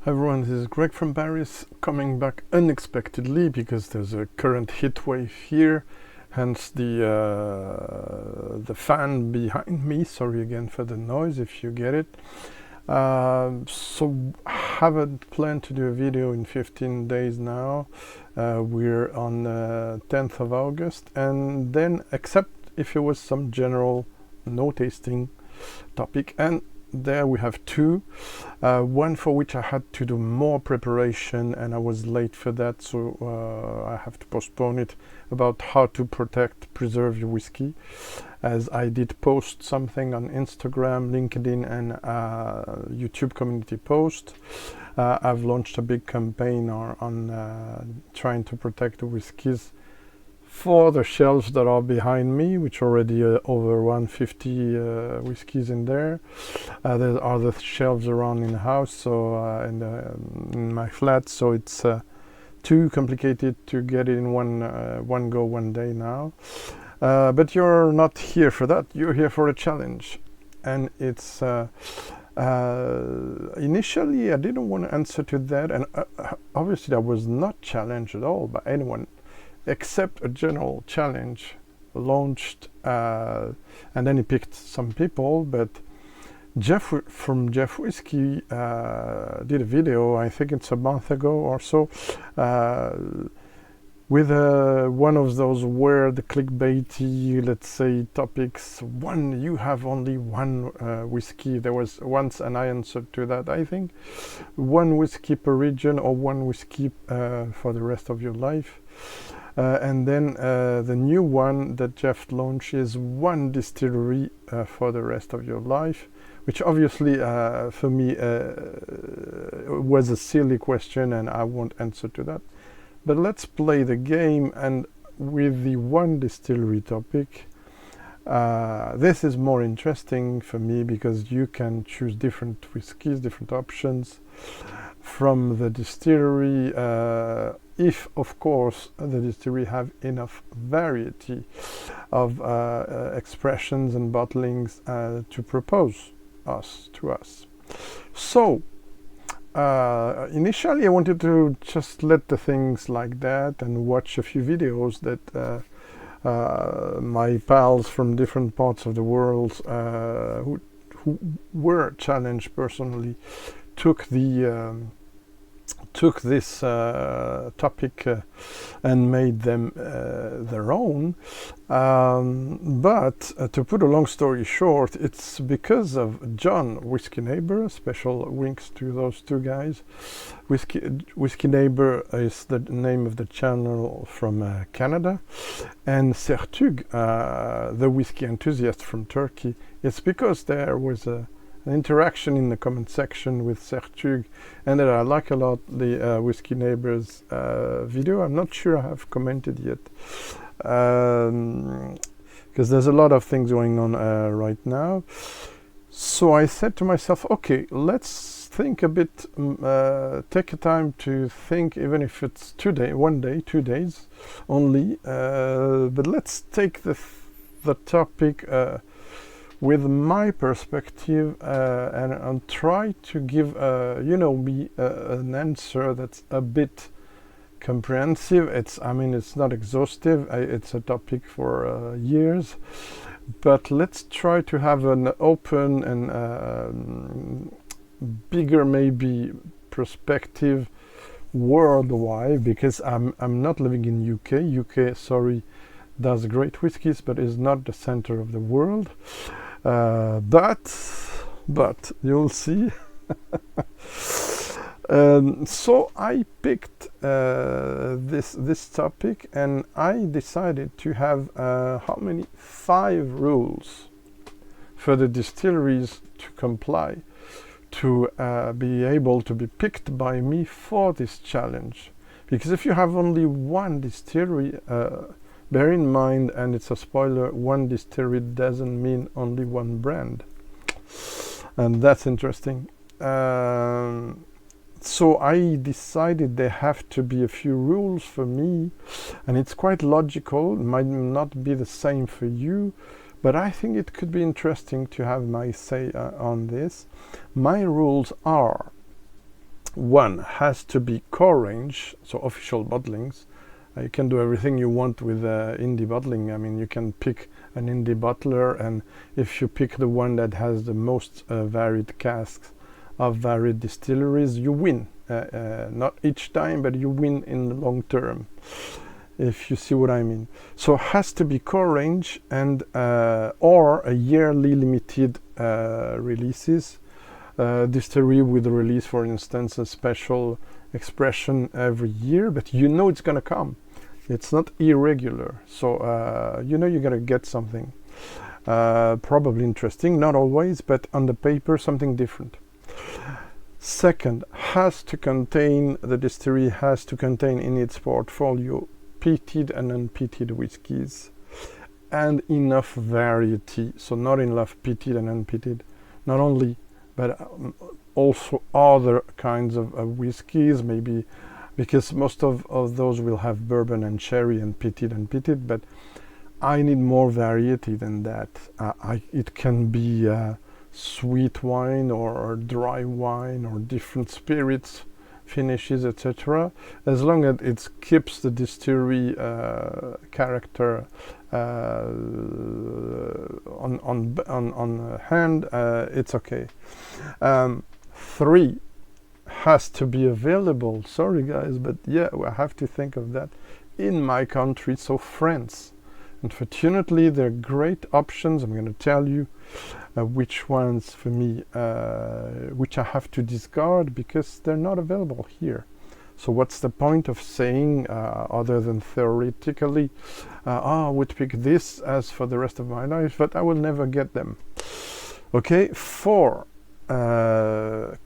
Hi everyone, this is Greg from Paris, coming back unexpectedly because there's a current heat wave here, hence the fan behind me. Sorry again for the noise if you get it. So I haven't planned to do a video in 15 days now. We're on 10th of August, and then except if it was some general no tasting topic, and there we have two, one for which I had to do more preparation and I was late for that, so I have to postpone it, about how to preserve your whiskey, as I did post something on Instagram, LinkedIn and YouTube community post. I've launched a big campaign on trying to protect the whiskies for the shelves that are behind me, which already over 150 whiskies in there. There are the shelves around in the house, so in my flat, so it's too complicated to get it in one go one day now. But you're not here for that, you're here for a challenge. And it's initially I didn't want to answer to that, and obviously I was not challenged at all by anyone except a general challenge launched, and then he picked some people. But Jeff from Jeff Whisky did a video, I think it's a month ago or so, with one of those weird clickbaity, let's say, topics. You have only one whiskey. There was once, and I answered to that, I think, one whiskey per region, or one whiskey for the rest of your life. And then the new one that Jeff launched is one distillery for the rest of your life, which obviously for me was a silly question and I won't answer to that. But let's play the game, and with the one distillery topic, this is more interesting for me because you can choose different whiskies, different options from the distillery, if of course the distillery have enough variety of expressions and bottlings to propose to us. So initially I wanted to just let the things like that and watch a few videos that my pals from different parts of the world who were challenged personally took this topic and made them their own. But to put a long story short, it's because of John, Whisky Neighbour. Special winks to those two guys. Whisky Neighbour is the name of the channel from Canada, and Sertug, the Whisky Enthusiast from Turkey. It's because there was an interaction in the comment section with Sertug, and that I like a lot the Whisky Neighbour's video. I'm not sure I have commented yet, because there's a lot of things going on right now. So I said to myself, okay, let's think a bit, take a time to think, even if it's 1 day, 2 days only, but let's take the topic with my perspective, and try to give an answer that's a bit comprehensive. It's not exhaustive, it's a topic for years, but let's try to have an open and bigger maybe perspective worldwide, because I'm not living in UK, sorry, does great whiskies, but is not the center of the world. But you'll see. So I picked this topic, and I decided to have 5 rules for the distilleries to comply, to be able to be picked by me for this challenge. Because if you have only one distillery, bear in mind, and it's a spoiler, one distillery doesn't mean only one brand. And that's interesting. So I decided there have to be a few rules for me, and it's quite logical. It might not be the same for you, but I think it could be interesting to have my say on this. My rules are: one has to be core range, so official bottlings. You can do everything you want with indie bottling. I mean, you can pick an indie bottler, and if you pick the one that has the most varied casks of varied distilleries, you win. Not each time, but you win in the long term, if you see what I mean. So it has to be core range, and or a yearly limited releases. Distillery would release, for instance, a special expression every year, but you know it's gonna come. It's not irregular, so you know you're gonna get something probably interesting, not always, but on the paper something different. Second, the distillery has to contain in its portfolio peated and unpeated whiskies, and enough variety. So not enough peated and unpeated, not only, but also other kinds of whiskies, maybe, because most of those will have bourbon and sherry and peated, but I need more variety than that. It can be sweet wine or dry wine or different spirits, finishes, etc. As long as it keeps the distillery character on hand, it's okay. 3, has to be available. Sorry guys, but yeah, I have to think of that in my country. So France, unfortunately, they're great options. I'm going to tell you which ones for me, which I have to discard because they're not available here. So what's the point of saying, other than theoretically, I would pick this as for the rest of my life, but I will never get them. Okay, 4,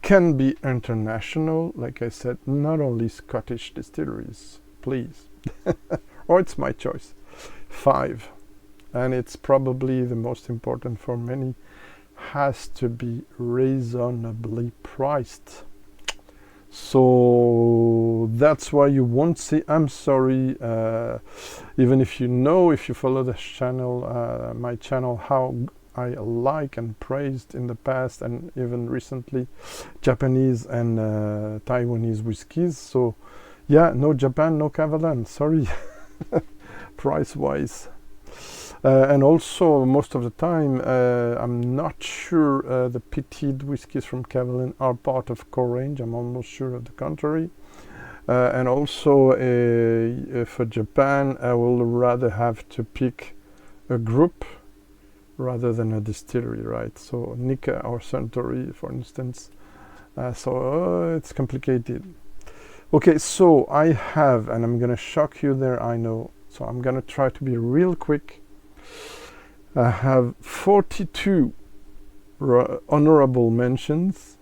can be international, like I said, not only Scottish distilleries, please. Or it's my choice. 5, and it's probably the most important for many, has to be reasonably priced. So that's why you won't see, I'm sorry, even if you follow this channel, my channel, how I like and praised in the past and even recently Japanese and Taiwanese whiskies. So yeah, no Japan, no Cavalan, sorry. Price wise. And also most of the time I'm not sure the peated whiskies from Cavalan are part of core range. I'm almost sure of the contrary. And also for Japan, I will rather have to pick a group rather than a distillery, right? So Nika or Suntory, for instance. So it's complicated. Okay, so I have, and I'm gonna shock you there, I know. So I'm gonna try to be real quick. I have 42 honorable mentions.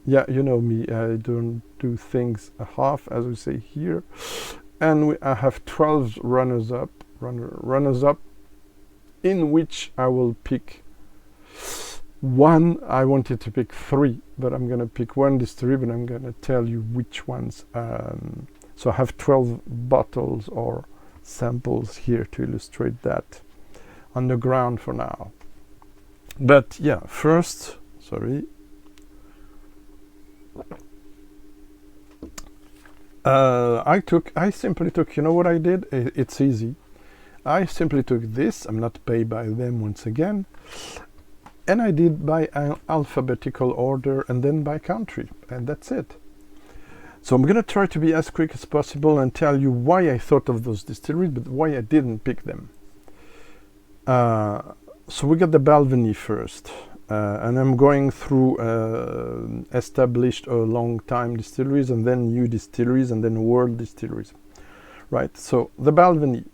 Yeah, you know me, I don't do things half, as we say here. And I have 12 runners-up, in which I will pick one. I wanted to pick 3, but I'm gonna pick one distillery, but I'm gonna tell you which ones. So I have 12 bottles or samples here to illustrate that on the ground for now. But yeah, first, sorry. I simply took, you know what I did? It's easy. I simply took this, I'm not paid by them once again, and I did by alphabetical order and then by country, and that's it. So I'm gonna try to be as quick as possible and tell you why I thought of those distilleries, but why I didn't pick them. So we got the Balvenie first, and I'm going through established or long time distilleries and then new distilleries and then world distilleries. Right, so the Balvenie,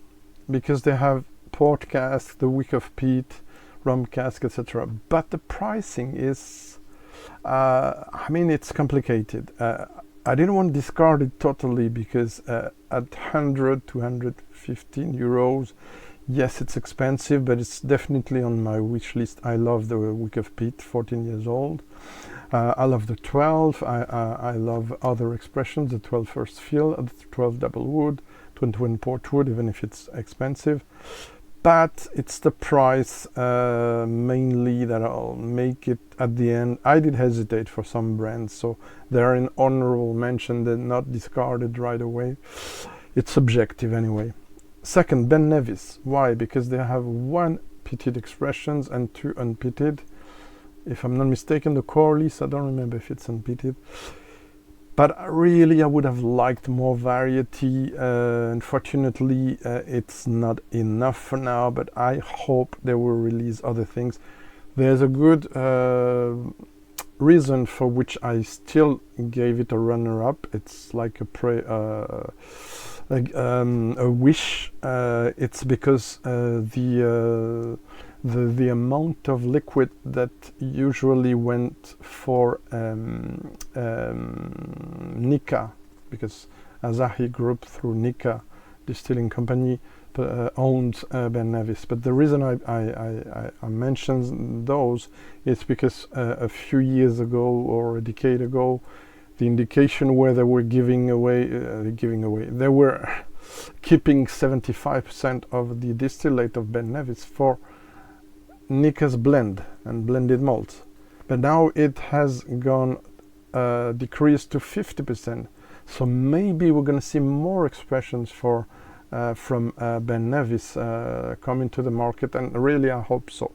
because they have port cask, the wick of peat, rum cask, etc. But the pricing is, I mean, it's complicated. I didn't want to discard it totally because at 100 to 115 euros, yes, it's expensive, but it's definitely on my wish list. I love the wick of peat, 14 years old. I love the 12. I love other expressions, the 12 first fill, the 12 double wood, 21 port wood, even if it's expensive. but it's the price mainly that I'll make it at the end. I did hesitate for some brands, so they're an honorable mention, they're not discarded right away. It's subjective anyway. Second, Ben Nevis. Why? Because they have 1 peated expressions and 2 unpeated. If I'm not mistaken, the core list, I don't remember if it's unpeated. But really, I would have liked more variety. Unfortunately, it's not enough for now, but I hope they will release other things. There's a good reason for which I still gave it a runner-up. It's like a wish. It's because the amount of liquid that usually went for Nika, because Asahi Group through Nika Distilling Company owns Ben Nevis. But the reason I mentioned those is because a few years ago or a decade ago, the indication where they were giving away, they were keeping 75% of the distillate of Ben Nevis for Nika's blend and blended malts, but now it has gone decreased to 50%. So maybe we're going to see more expressions for from Ben Nevis coming to the market, and really I hope so.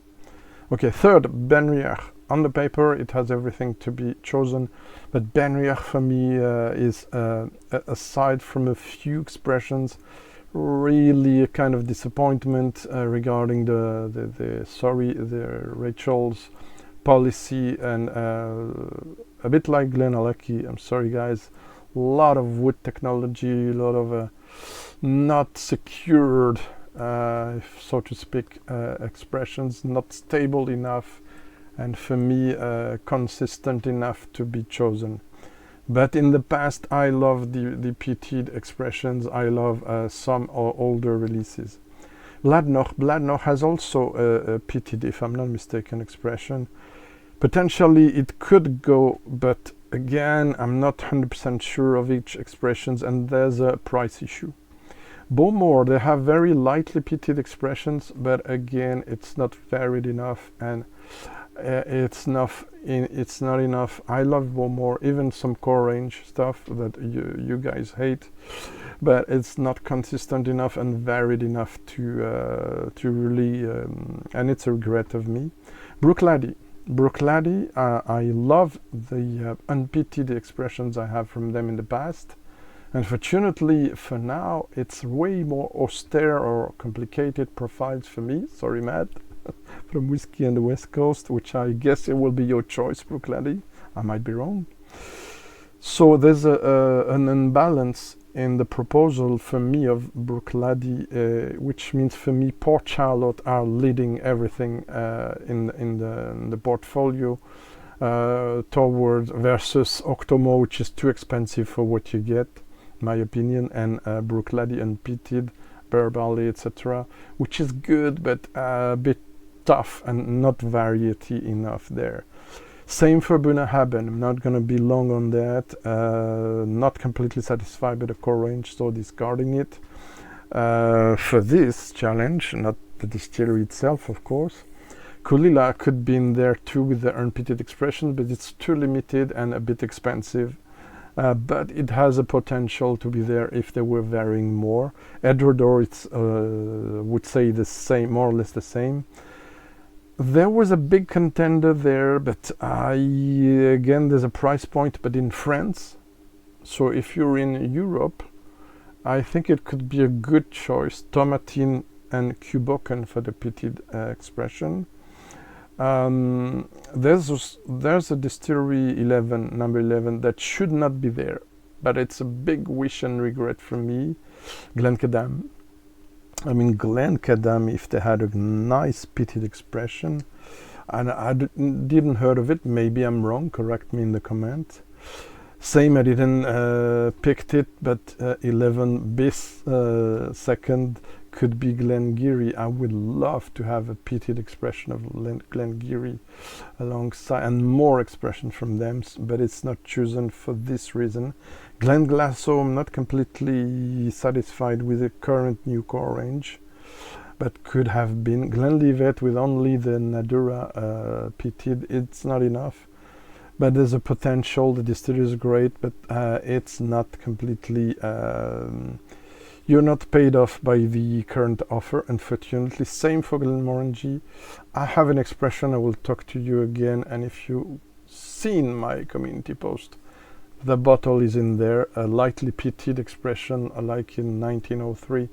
Okay, third, Benriach. On the paper, it has everything to be chosen, but Benriach for me is aside from a few expressions, really a kind of disappointment regarding the Rachel's policy, and a bit like Glenallachie. I'm sorry guys, a lot of wood technology, a lot of not secured, so to speak, expressions, not stable enough, and for me consistent enough to be chosen. But in the past, I love the peated expressions. I love some older releases. Bladnoch has also a peated, if I'm not mistaken, expression. Potentially it could go, but again, I'm not 100% sure of each expressions, and there's a price issue. Bowmore, they have very lightly peated expressions, but again, it's not varied enough, and it's not enough. I love Bowmore, even some core range stuff that you guys hate, but it's not consistent enough and varied enough to really, and it's a regret of me. Bruichladdich, I love the unpeated expressions I have from them in the past. Unfortunately, for now, it's way more austere or complicated profiles for me. Sorry, Matt, from Whiskey and the West Coast, which I guess it will be your choice, Bruichladdich. I might be wrong. So there's an imbalance in the proposal for me of Bruichladdich, which means for me Port Charlotte are leading everything in the portfolio towards versus Octomo, which is too expensive for what you get, in my opinion, and Bruichladdich unpeated, Bear Barley, etc., which is good but a bit tough and not variety enough there. Same for Bunnahabhain. I'm not going to be long on that. Not completely satisfied with the core range, so discarding it. For this challenge, not the distillery itself, of course. Kulila could be in there too with the unpeated expression, but it's too limited and a bit expensive. But it has a potential to be there if they were varying more. Edwardor, it's would say the same, more or less the same. There was a big contender there, but again, there's a price point, but in France. So if you're in Europe, I think it could be a good choice. Tomatin and Cuboken for the peated expression. There's a Distillery 11, number 11, that should not be there, but it's a big wish and regret for me. Glencadam. I mean, Glencadam, if they had a nice peated expression, and I didn't heard of it, maybe I'm wrong, correct me in the comment. Same, I didn't picked it, but 11 bis second could be Glengarry. I would love to have a peated expression of Glengarry alongside, and more expression from them, but it's not chosen for this reason. Glenglassaugh, I'm not completely satisfied with the current new core range, but could have been. Glenlivet with only the Nadura peated, it's not enough. But there's a potential. The distillery is great, but it's not completely. You're not paid off by the current offer, unfortunately. Same for Glenmorangie. I have an expression. I will talk to you again, and if you've seen my community post, the bottle is in there. A lightly peated expression, like in 1903,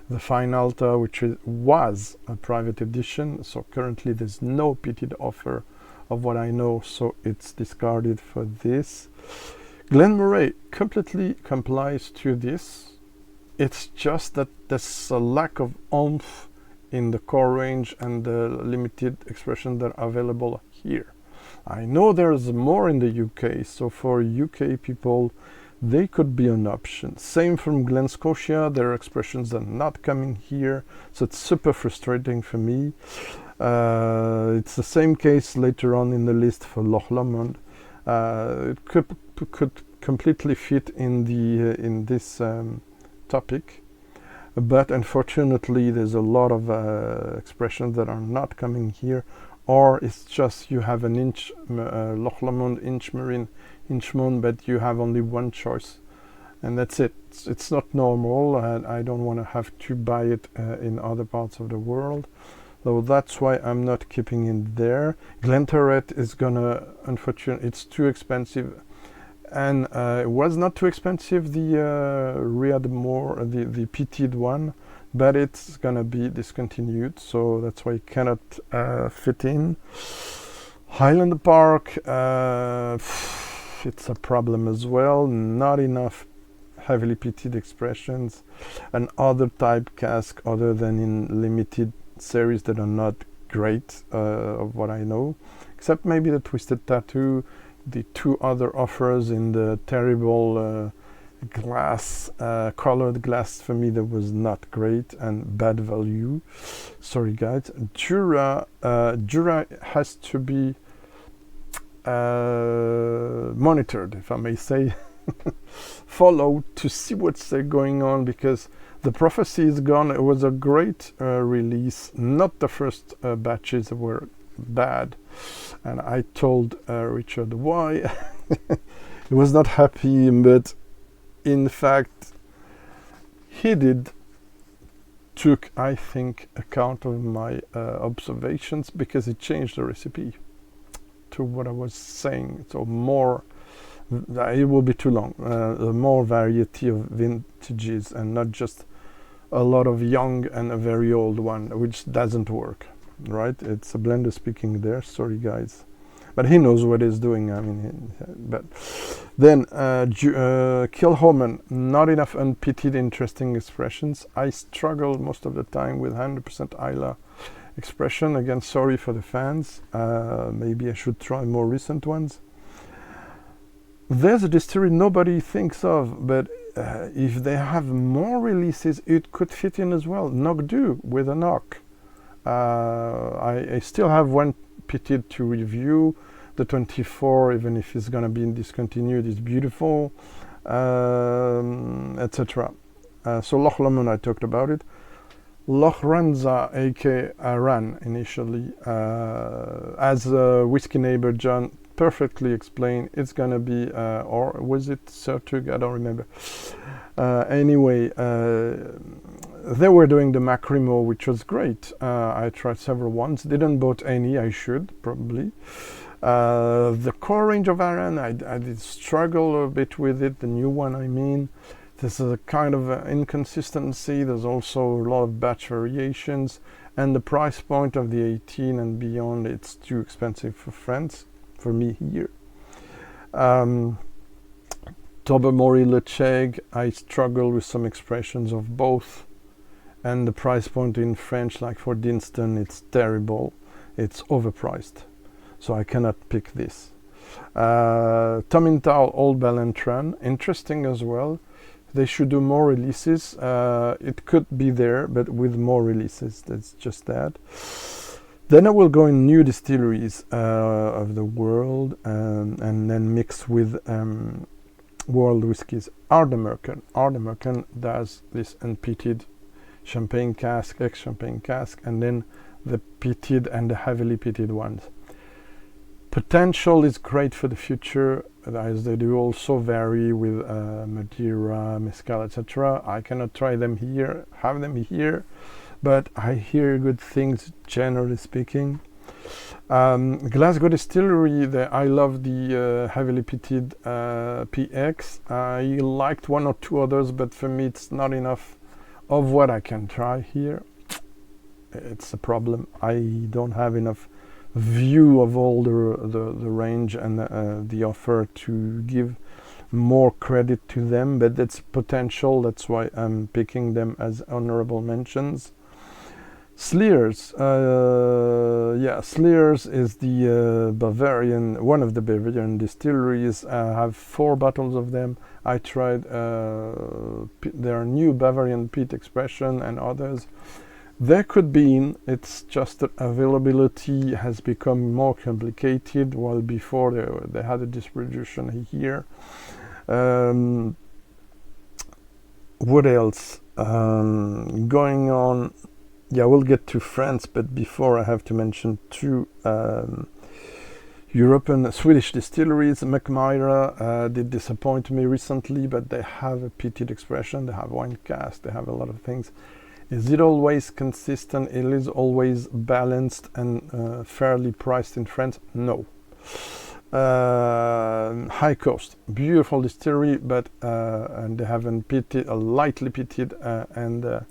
the Fine Alta, which was a private edition. So currently, there's no peated offer of what I know, so it's discarded for this. Glenmorangie completely complies to this. It's just that there's a lack of oomph in the core range and the limited expressions that are available here. I know there's more in the UK, so for UK people, they could be an option. Same from Glen Scotia, there are expressions that are not coming here, so it's super frustrating for me. It's the same case later on in the list for Loch Lomond. It could completely fit in the in this topic, but unfortunately there's a lot of expressions that are not coming here, or it's just you have an inch Loch Lomond, Inchmarine, Inchmont, but you have only one choice, and that's it. It's not normal, and I don't want to have to buy it in other parts of the world. So that's why I'm not keeping it there. Glenturret is gonna, unfortunately, it's too expensive. And it was not too expensive, the Readmore, the peated one, but it's gonna be discontinued, so that's why it cannot fit in. Highland Park, it's a problem as well. Not enough heavily peated expressions and other type cask other than in limited series that are not great of what I know, except maybe the Twisted Tattoo, the two other offers in the terrible glass, colored glass, for me that was not great and bad value. Sorry guys. Jura has to be monitored, if I may say, followed to see what's going on, because the prophecy is gone. It was a great release. Not the first batches were bad, and I told Richard why. He was not happy, but in fact he took, I think, account of my observations, because it changed the recipe to what I was saying. So more, it will be too long, more variety of vintages and not just a lot of young and a very old one, which doesn't work, right? It's a blender speaking there, sorry guys, but he knows what he's doing. I mean, but then Kilhoman, not enough unpeated interesting expressions. I struggle most of the time with 100% Isla expression. Again, sorry for the fans, maybe I should try more recent ones. There's a distillery nobody thinks of, but if they have more releases, it could fit in as well. Knockdhu with a knock. I still have one peated to review. The 24, even if it's gonna be discontinued, is beautiful, etc. So Loch Lomond, I talked about it. Loch Ranza, aka Aran, initially, as Whisky Neighbour John perfectly explained, it's gonna be, or was it Sertug? I don't remember. Anyway, they were doing the Macrimo, which was great. I tried several ones, didn't bought any. I should probably. The core range of Aran, I did struggle a bit with it. The new one, I mean, there's a kind of inconsistency. There's also a lot of batch variations, and the price point of the 18 and beyond, it's too expensive for France, for me here. Tobermory Lecheg, I struggle with some expressions of both, and the price point in French, like for Dinston, it's terrible. It's overpriced, so I cannot pick this. Tomintoul Old Ballantrae, interesting as well. They should do more releases. It could be there, but with more releases. That's just that. Then I will go in new distilleries of the world, and then mix with world whiskies. Ardnamurchan does this unpeated champagne cask, ex-champagne cask, and then the peated and the heavily peated ones. Potential is great for the future, as they do also vary with Madeira, Mezcal, etc. I cannot try them here, have them here, but I hear good things generally speaking. Glasgow Distillery, I love the heavily peated PX. I liked one or two others, but for me it's not enough of what I can try here. It's a problem. I don't have enough view of all the range and the offer to give more credit to them, but that's potential. That's why I'm picking them as honorable mentions. Sleers, yeah, Sleers is the Bavarian, one of the Bavarian distilleries. I have 4 bottles of them. I tried their new Bavarian peat expression and others. There could be in, it's just that availability has become more complicated, while before they had a distribution here. What else? Going on, yeah, we'll get to France, but before I have to mention 2 European, Swedish distilleries. Mackmyra did disappoint me recently, but they have a peated expression, they have wine cask, they have a lot of things. Is it always consistent? It is always balanced and fairly priced in France? No. High Coast, beautiful distillery, but and they have a lightly peated and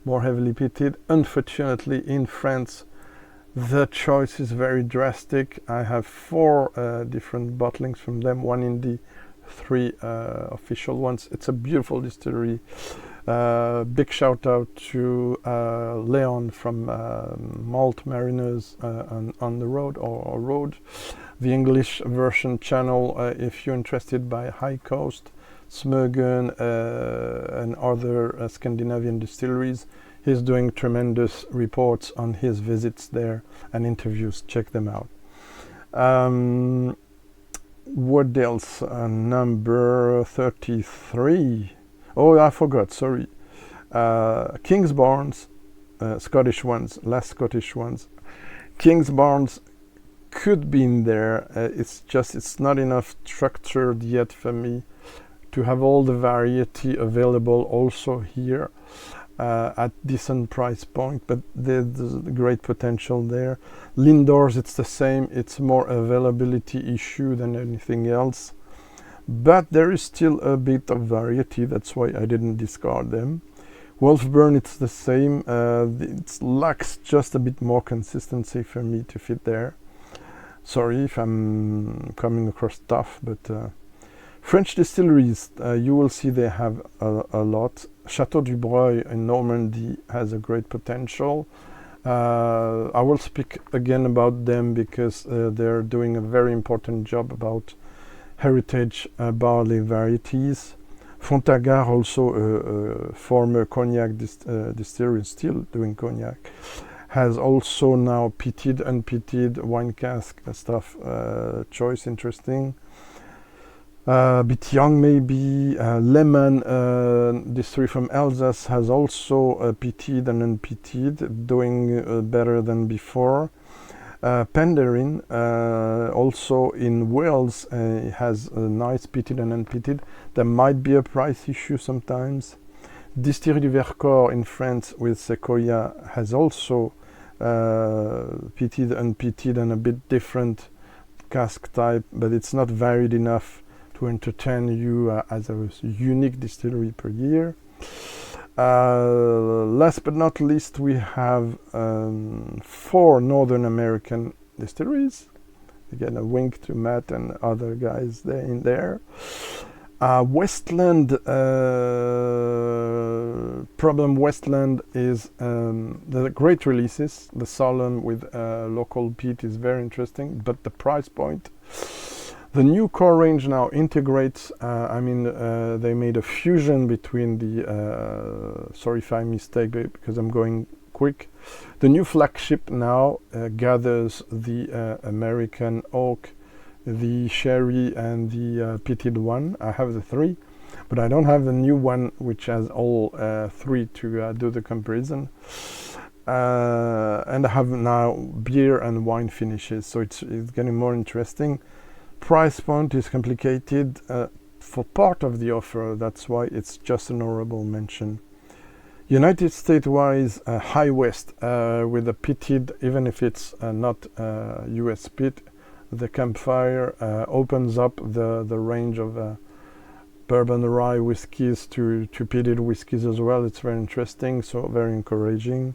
more heavily peated. Unfortunately, in France, the choice is very drastic. I have 4 different bottlings from them, one in the 3 official ones. It's a beautiful distillery. Big shout out to Leon from Malt Mariners on the road or road, the English version channel. If you're interested by High Coast, Smögen, and other Scandinavian distilleries, he's doing tremendous reports on his visits there and interviews. Check them out. What else? Number 33. Oh, I forgot, sorry. Kingsbarns, Scottish ones, last Scottish ones. Kingsbarns could be in there. It's not enough structured yet for me to have all the variety available also here at decent price point, but there's great potential there. Lindors, it's the same. It's more availability issue than anything else. But there is still a bit of variety, that's why I didn't discard them. Wolfburn, it's the same. It lacks just a bit more consistency for me to fit there. Sorry if I'm coming across tough, but French distilleries, you will see they have a lot. Chateau du Breuil in Normandy has a great potential. I will speak again about them because they're doing a very important job about heritage barley varieties. Fontagard, also a former cognac distillery, still doing cognac, has also now peated, unpeated wine cask stuff. Choice interesting. Bit young maybe. Lehmann distillery from Alsace has also peated and unpeated, doing better than before. Penderyn, also in Wales, has a nice peated and unpeated. There might be a price issue sometimes. Distillery du Vercors in France with Sequoia has also peated, unpeated, and a bit different cask type, but it's not varied enough to entertain you as a unique distillery per year. Last but not least, we have 4 Northern American distilleries. Again, a wink to Matt and other guys there in there. Westland, problem Westland is the great releases. The Solemn with local peat is very interesting, but the price point. The new core range now integrates, they made a fusion between the, sorry if I mistake because I'm going quick. The new flagship now gathers the American oak, the sherry and the peated one. I have the 3. but I don't have the new one which has all three to do the comparison. And I have now beer and wine finishes, so it's getting more interesting. Price point is complicated for part of the offer, that's why it's just an honorable mention. United States wise, High West with a pitted, even if it's not US pit, the campfire opens up the range of bourbon rye whiskies to pitted whiskies as well. It's very interesting, so very encouraging.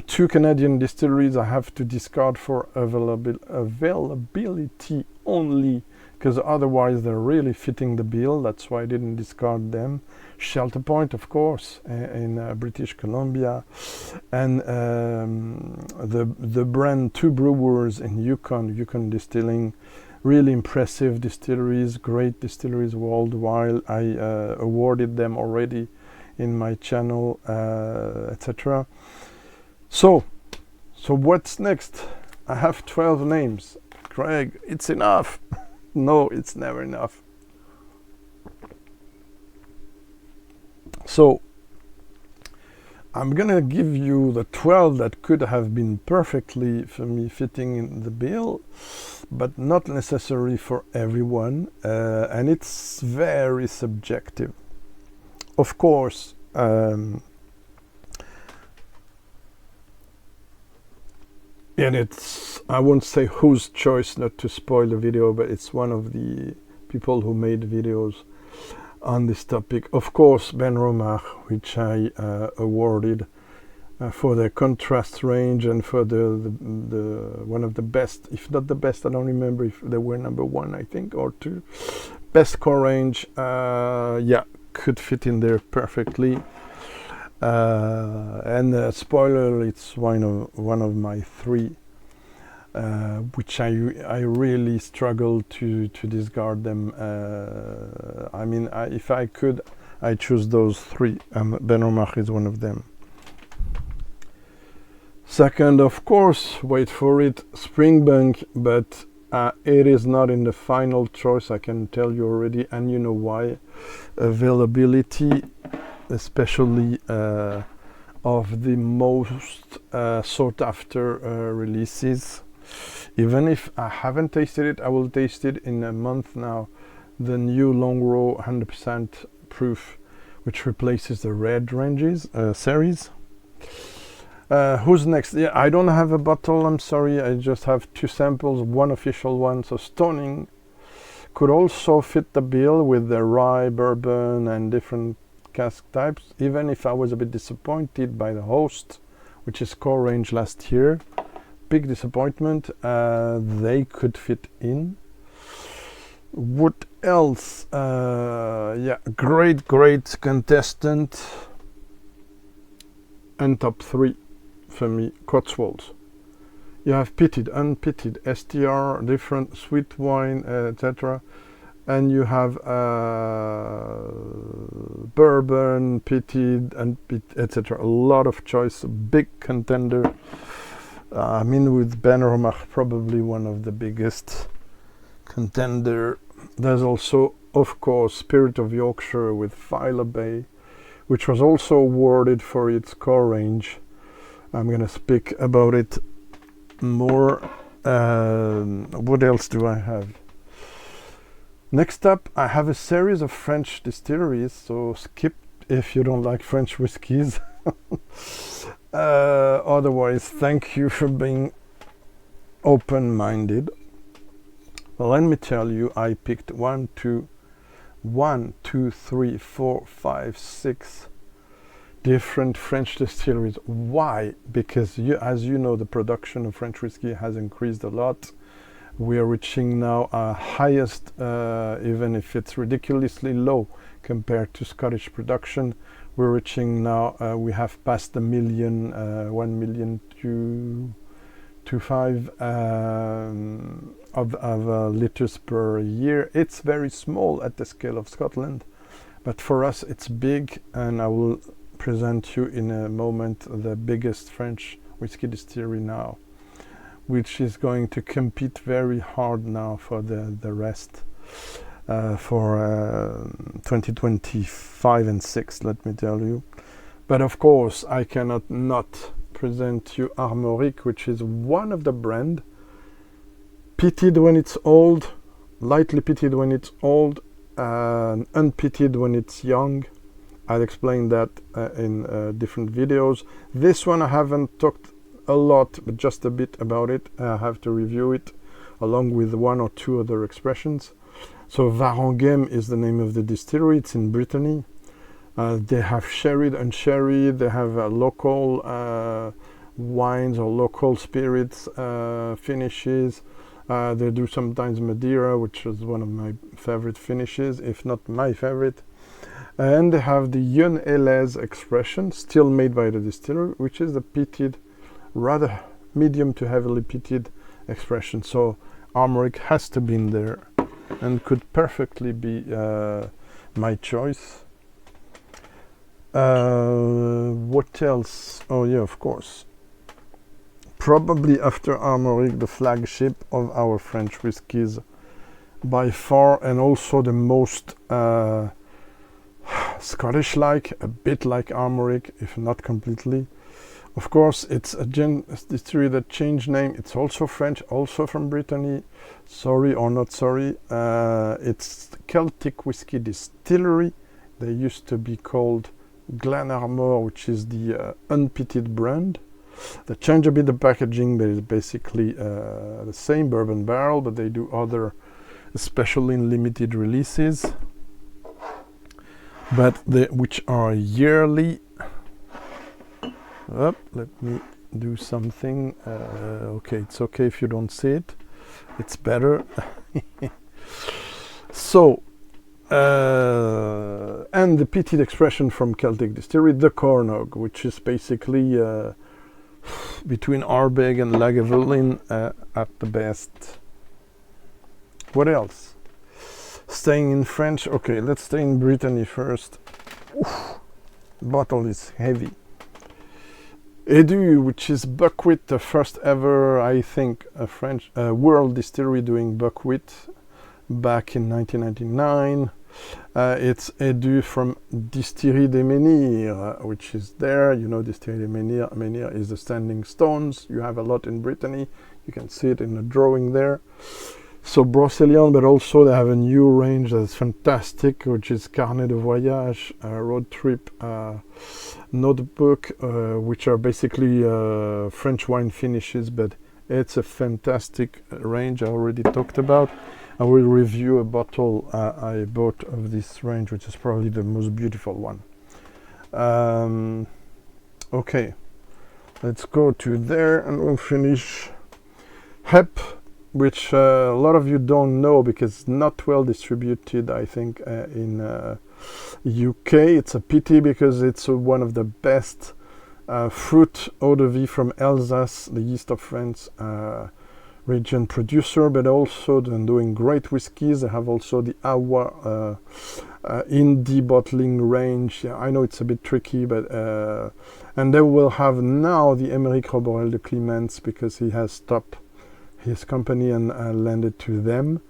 Two Canadian distilleries I have to discard for availability only, because otherwise they're really fitting the bill. That's why I didn't discard them. Shelter Point, of course, in British Columbia, and the brand Two Brewers in Yukon Distilling. Really impressive distilleries, great distilleries worldwide. I awarded them already in my channel, etc. So what's next? I have 12 names. Craig, it's enough. No, it's never enough. So I'm gonna give you the 12 that could have been perfectly for me fitting in the bill, but not necessary for everyone, and it's very subjective. Of course, and it's, I won't say whose choice not to spoil the video, but it's one of the people who made videos on this topic. Of course, Benromach, which I awarded for their contrast range and for the one of the best, if not the best, I don't remember if they were number one, I think, or two. Best core range, yeah, could fit in there perfectly. And spoiler, it's one of my three, which I really struggle to discard them. I mean, if I could, I choose those three, and Benromach is one of them. Second, of course, wait for it, Springbank, but it is not in the final choice, I can tell you already, and you know why. Availability, especially of the most sought after releases. Even if I haven't tasted it, I will taste it in a month now. The new Long Row 100% proof, which replaces the red ranges series. Who's next? Yeah, I don't have a bottle, I'm sorry, I just have two samples, one official one. So Stoning could also fit the bill with the rye, bourbon and different cask types, even if I was a bit disappointed by the host, which is core range last year. Big disappointment. They could fit in. What else? Yeah, great contestant. And top three for me, Cotswolds. You have pitted, unpitted, STR, different sweet wine, etc. And you have bourbon, pitted, unpitted, etc. A lot of choice, a big contender. I mean, with Benromach, probably one of the biggest contender. There's also, of course, Spirit of Yorkshire with Filer Bay, which was also awarded for its core range. I'm gonna speak about it more. What else do I have? Next up, I have a series of French distilleries, so skip if you don't like French whiskies. Otherwise, thank you for being open-minded. Well, let me tell you, I picked 1, 2, 3, 4, 5, 6 different French distilleries. Why? Because as you know, the production of French whiskey has increased a lot. We are reaching now our highest, even if it's ridiculously low compared to Scottish production. We're reaching now, we have passed the 1 million to 5 of liters per year. It's very small at the scale of Scotland, but for us it's big, and I will present you in a moment the biggest French whiskey distillery now, which is going to compete very hard now for the rest. for 2025 and 6, let me tell you. But of course, I cannot not present you Armorique, which is one of the brand, peated when it's old, lightly peated when it's old, and unpeated when it's young. I'll explain that in different videos. This one I haven't talked a lot, but just a bit about it. I have to review it along with one or two other expressions. So Varanghem is the name of the distillery. It's in Brittany. They have sherried and sherry. They have local wines or local spirits finishes. They do sometimes Madeira, which is one of my favorite finishes, if not my favorite. And they have the Yun Elez expression, still made by the distillery, which is the peated, rather medium to heavily peated expression. So Armorique has to be in there and could perfectly be my choice. What else? Oh yeah, of course. Probably after Armorique, the flagship of our French whiskies by far, and also the most Scottish-like, a bit like Armorique, if not completely. Of course, it's a distillery that changed name. It's also French, also from Brittany. Sorry or not sorry. It's Celtic Whisky Distillery. They used to be called Glenarmor, which is the unpeated brand. They change a bit the packaging, but it's basically the same bourbon barrel, but they do other, especially in limited releases, but which are yearly. Let me do something. Okay, it's okay if you don't see it. It's better. So, and the peated expression from Celtic Distillery, the Cornog, which is basically between Ardbeg and Lagavulin at the best. What else? Staying in French. Okay, let's stay in Brittany first. Oof, bottle is heavy. Edu, which is buckwheat, the first ever, I think, a French world distillery doing buckwheat back in 1999. It's Edu from Distillery des Menhirs, which is there. You know, Distillery des Menhirs. Menhirs is the standing stones. You have a lot in Brittany. You can see it in the drawing there. So Brocéliande, but also they have a new range that's fantastic, which is Carnet de Voyage, road trip notebook, which are basically French wine finishes, but it's a fantastic range I already talked about. I will review a bottle I bought of this range, which is probably the most beautiful one. Okay, let's go to there and we'll finish. Hep, which a lot of you don't know because it's not well distributed, I think, in UK. It's a pity because it's one of the best fruit eau de vie from Alsace, the east of France region producer, but also they're doing great whiskies. They have also the Awa indie bottling range. Yeah, I know it's a bit tricky, but and they will have now the Émeric Roborel de Clements because he has stopped his company and lended to them.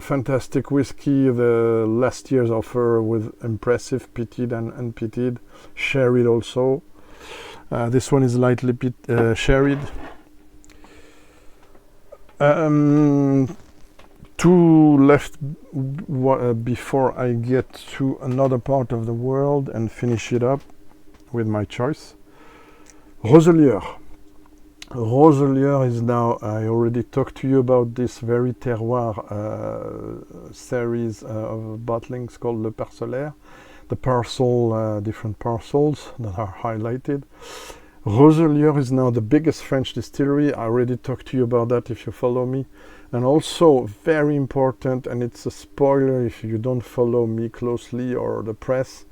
Fantastic whiskey, the last year's offer with impressive peated and unpeated, sherried also. This one is lightly sherried. Two left before I get to another part of the world and finish it up with my choice. Roselier. Roselier is now, I already talked to you about this very terroir series of bottlings called Le Parcellaire. The parcel, different parcels that are highlighted. Roselier is now the biggest French distillery. I already talked to you about that if you follow me. And also very important, and it's a spoiler if you don't follow me closely or the press,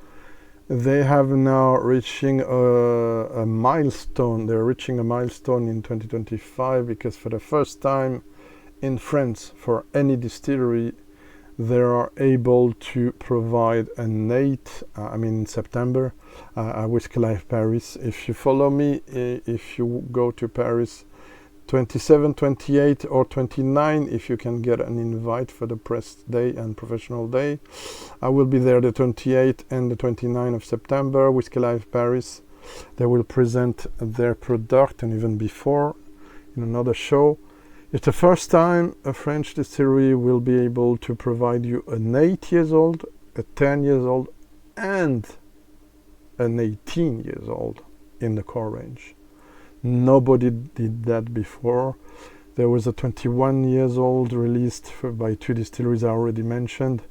they have now reaching a milestone. They're reaching a milestone in 2025 because for the first time in France, for any distillery, they are able to provide a NATE, in September, Whisky Life Paris. If you follow me, if you go to Paris 27, 28 or 29 if you can get an invite for the press day and professional day. I will be there the 28th and the 29th of September, Whisky Live Paris. They will present their product, and even before in another show. It's the first time a French distillery will be able to provide you an 8 years old, a 10 years old and an 18 years old in the core range. Nobody did that before. There was a 21 years old released by 2 distilleries I already mentioned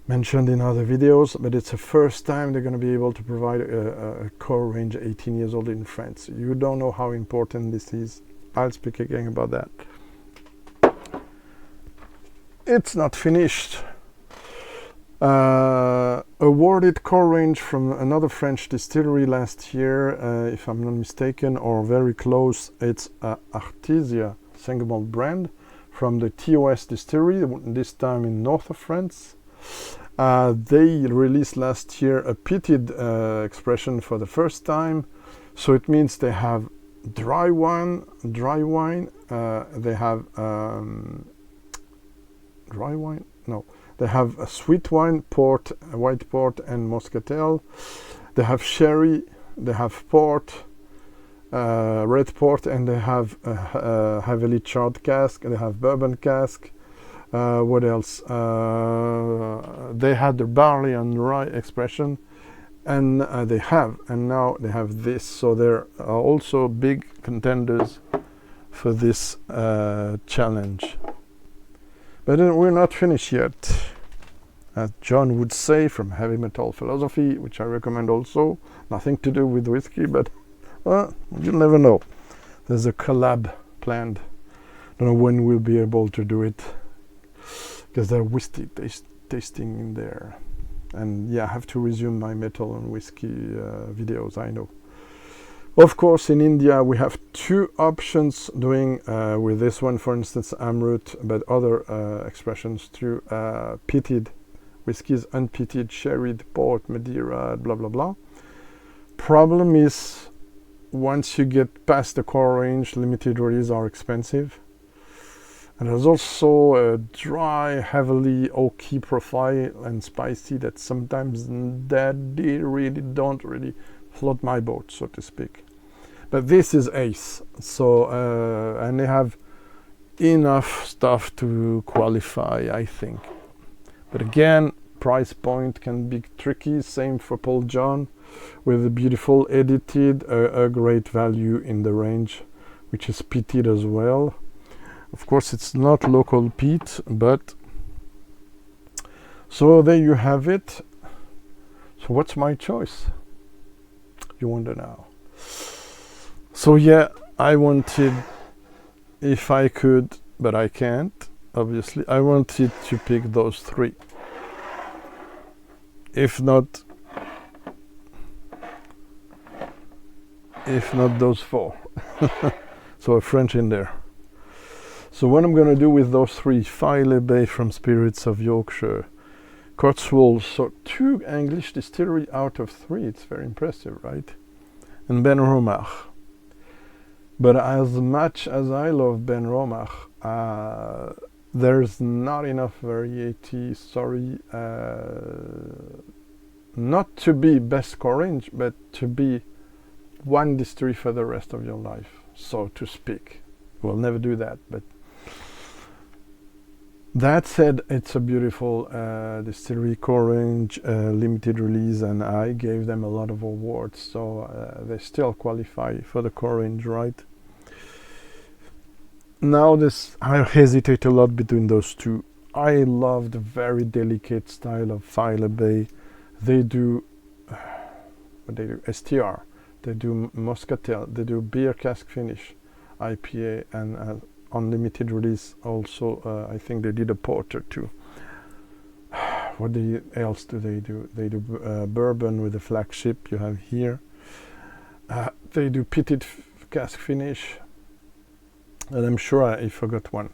in other videos, but it's the first time they're going to be able to provide a core range 18 years old in France. You don't know how important this is. I'll speak again about that. It's not finished. Awarded core range from another French distillery last year, if I'm not mistaken, or very close. It's Artesia single malt brand from the TOS distillery, this time in north of France. They released last year a peated expression for the first time, so it means they have dry wine, they have they have a sweet wine, port, white port and muscatel. They have sherry, they have port, red port, and they have a heavily charred cask, and they have bourbon cask. What else? They had the barley and rye expression, and now they have this. So they're also big contenders for this challenge. But we're not finished yet. As John would say, from Heavy Metal Philosophy, which I recommend also. Nothing to do with whiskey, but well, you'll never know. There's a collab planned. Don't know when we'll be able to do it, because there are whiskey tasting in there. And yeah, I have to resume my metal and whiskey videos, I know. Of course, in India we have 2 options doing with this one, for instance, Amrut, but other expressions through peated whiskies, unpeated, sherried, port, Madeira, blah blah blah. Problem is, once you get past the core range, limited release are expensive. And there's also a dry, heavily oaky profile and spicy that sometimes don't really float my boat, so to speak. But this is ace, so and they have enough stuff to qualify, I think. But again, price point can be tricky. Same for Paul John, with a beautiful edited, a great value in the range, which is peated as well. Of course, it's not local peat, but so there you have it. So what's my choice? You wonder now. So yeah, I wanted, if I could, but I can't, obviously, I wanted to pick those 3. If not those 4. So a French in there. So what I'm going to do with those 3, Filey Bay from Spirits of Yorkshire, Cotswolds, so 2 English distillery out of 3, it's very impressive, right? And Ben Romach. But as much as I love Ben Romach, there's not enough variety, sorry, not to be best core range, but to be one distillery for the rest of your life, so to speak. We'll never do that, but that said, it's a beautiful distillery, core range, limited release, and I gave them a lot of awards, so they still qualify for the core range, right? Now I hesitate a lot between those 2. I love the very delicate style of Filey Bay. They do STR, they do Muscatel, they do beer cask finish, IPA, and unlimited release also. I think they did a porter too. What else do they do? They do bourbon with the flagship you have here. They do peated cask finish, and I'm sure I forgot one.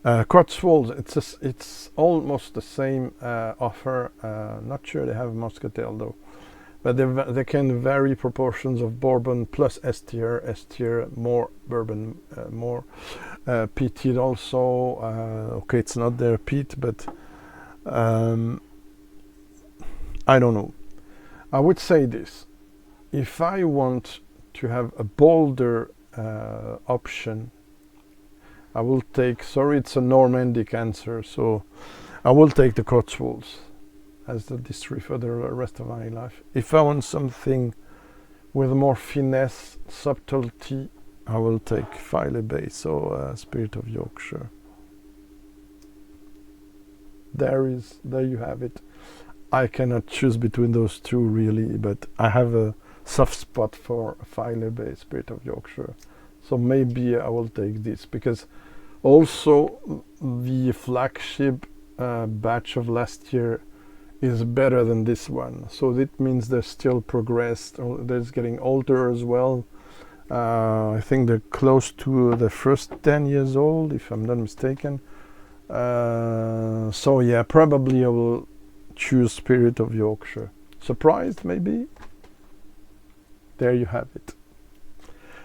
Cotswolds, it's almost the same offer. Not sure they have Muscatel though. but they can vary proportions of bourbon plus S tier, more bourbon, more peated also. Okay, it's not their peat, but I don't know. I would say this: if I want to have a bolder option, I will take, sorry, it's a Normandic answer, so I will take the Cotswolds as the distillery for the rest of my life. If I want something with more finesse, subtlety, I will take Filey Bay, so Spirit of Yorkshire. There you have it. I cannot choose between those two really, but I have a soft spot for Filey Bay, Spirit of Yorkshire. So maybe I will take this, because also the flagship batch of last year is better than this one. So that means they're still progressed. They're getting older as well. I think they're close to the first 10 years old, if I'm not mistaken. So yeah, probably I will choose Spirit of Yorkshire. Surprised maybe? There you have it.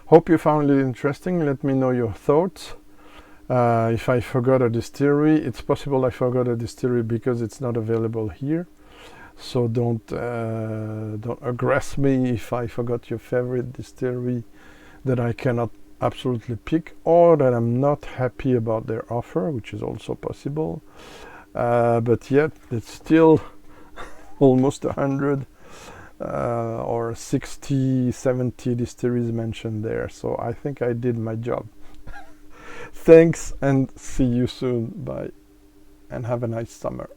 Hope you found it interesting. Let me know your thoughts. If I forgot a distillery, it's possible I forgot a distillery because it's not available here. So don't aggress me if I forgot your favorite distillery that I cannot absolutely pick, or that I'm not happy about their offer, which is also possible. But yet it's still almost 100 or 60, 70 distilleries mentioned there. So I think I did my job. Thanks, and see you soon. Bye, and have a nice summer.